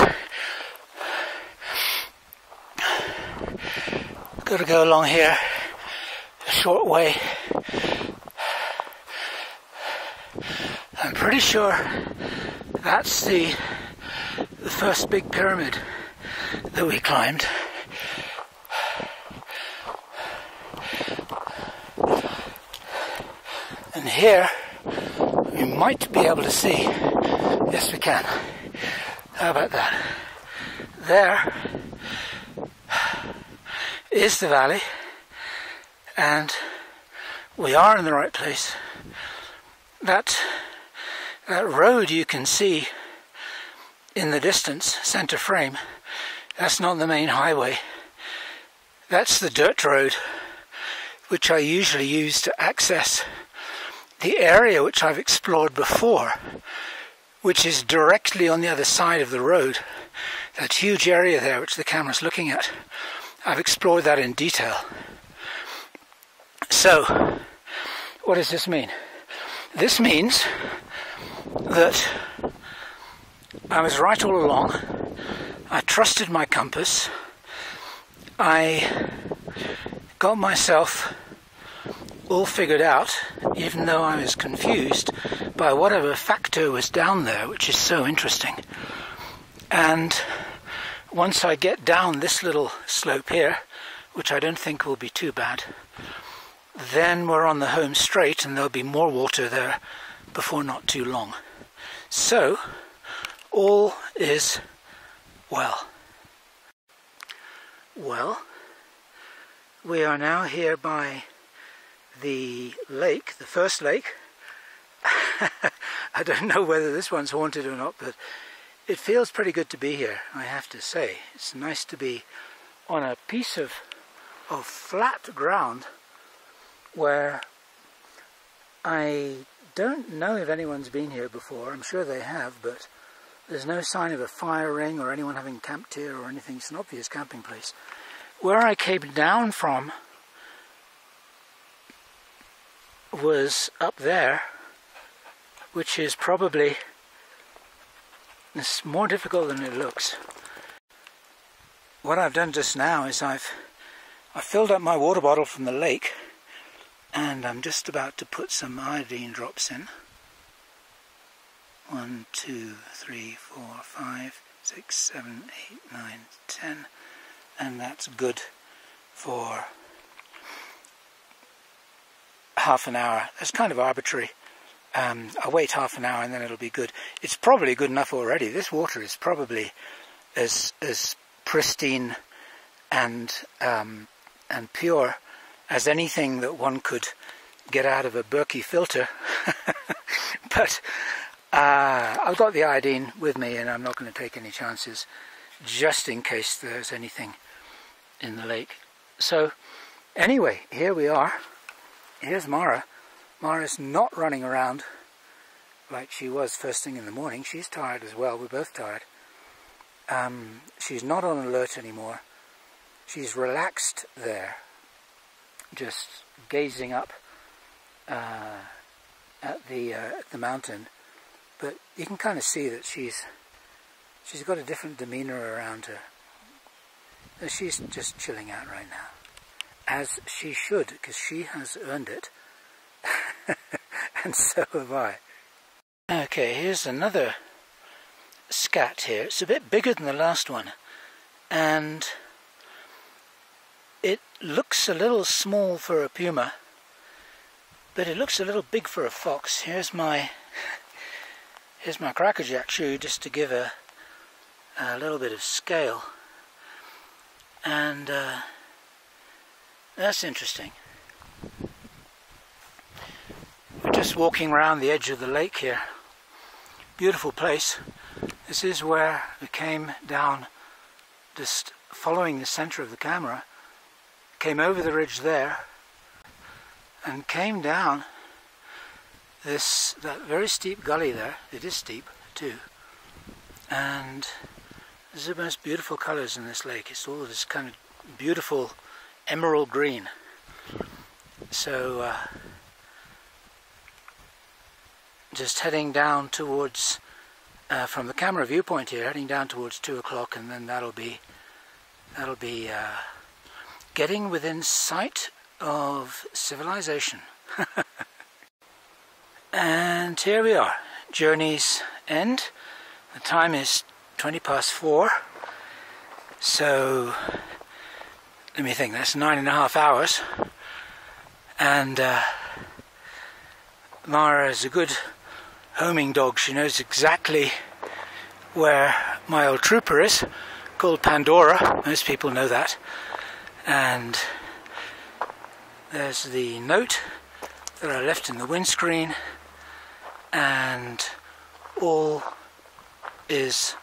S1: Got to go along here a short way. I'm pretty sure that's the first big pyramid that we climbed. And here we might be able to see. Yes, we can. How about that? There is the valley, and we are in the right place. That road you can see in the distance, center frame, that's not the main highway. That's the dirt road which I usually use to access the area which I've explored before, which is directly on the other side of the road. That huge area there which the camera's looking at. I've explored that in detail. So, what does this mean? This means that I was right all along. I trusted my compass. I got myself all figured out, even though I was confused by whatever factor was down there, which is so interesting. And once I get down this little slope here, which I don't think will be too bad, then we're on the home straight and there'll be more water there before not too long. So, all is well. Well, we are now here by the lake, the first lake. I don't know whether this one's haunted or not, but it feels pretty good to be here, I have to say. It's nice to be on a piece of flat ground where I don't know if anyone's been here before. I'm sure they have, but there's no sign of a fire ring or anyone having camped here or anything. It's an obvious camping place. Where I came down from was up there, which is probably, it's more difficult than it looks. What I've done just now is I filled up my water bottle from the lake, and I'm just about to put some iodine drops in. 1, 2, 3, 4, 5, 6, 7, 8, 9, 10, and that's good for half an hour. That's kind of arbitrary. I'll wait half an hour and then it'll be good. It's probably good enough already. This water is probably as pristine and pure as anything that one could get out of a Berkey filter. But I've got the iodine with me and I'm not going to take any chances, just in case there's anything in the lake. So anyway, here we are. Here's Mara. Mara's not running around like she was first thing in the morning. She's tired as well. We're both tired. She's not on alert anymore. She's relaxed there, just gazing up at the mountain. But you can kind of see that she's got a different demeanor around her. She's just chilling out right now, as she should, because she has earned it. And so have I. Okay, here's another scat here. It's a bit bigger than the last one, and it looks a little small for a puma, but it looks a little big for a fox. Here's my crackerjack shoe, just to give a little bit of scale, and that's interesting. We're just walking around the edge of the lake here. Beautiful place. This is where we came down, just following the center of the camera, came over the ridge there and came down that very steep gully there. It is steep too, and there's the most beautiful colors in this lake. It's all this kind of beautiful emerald green. So just heading down towards, from the camera viewpoint here, heading down towards 2 o'clock, and then that'll be getting within sight of civilization. And here we are, journey's end. The time is 4:20. So let me think, that's 9.5 hours. And Mara is a good homing dog. She knows exactly where my old trooper is, called Pandora. Most people know that. And there's the note that I left in the windscreen, and all is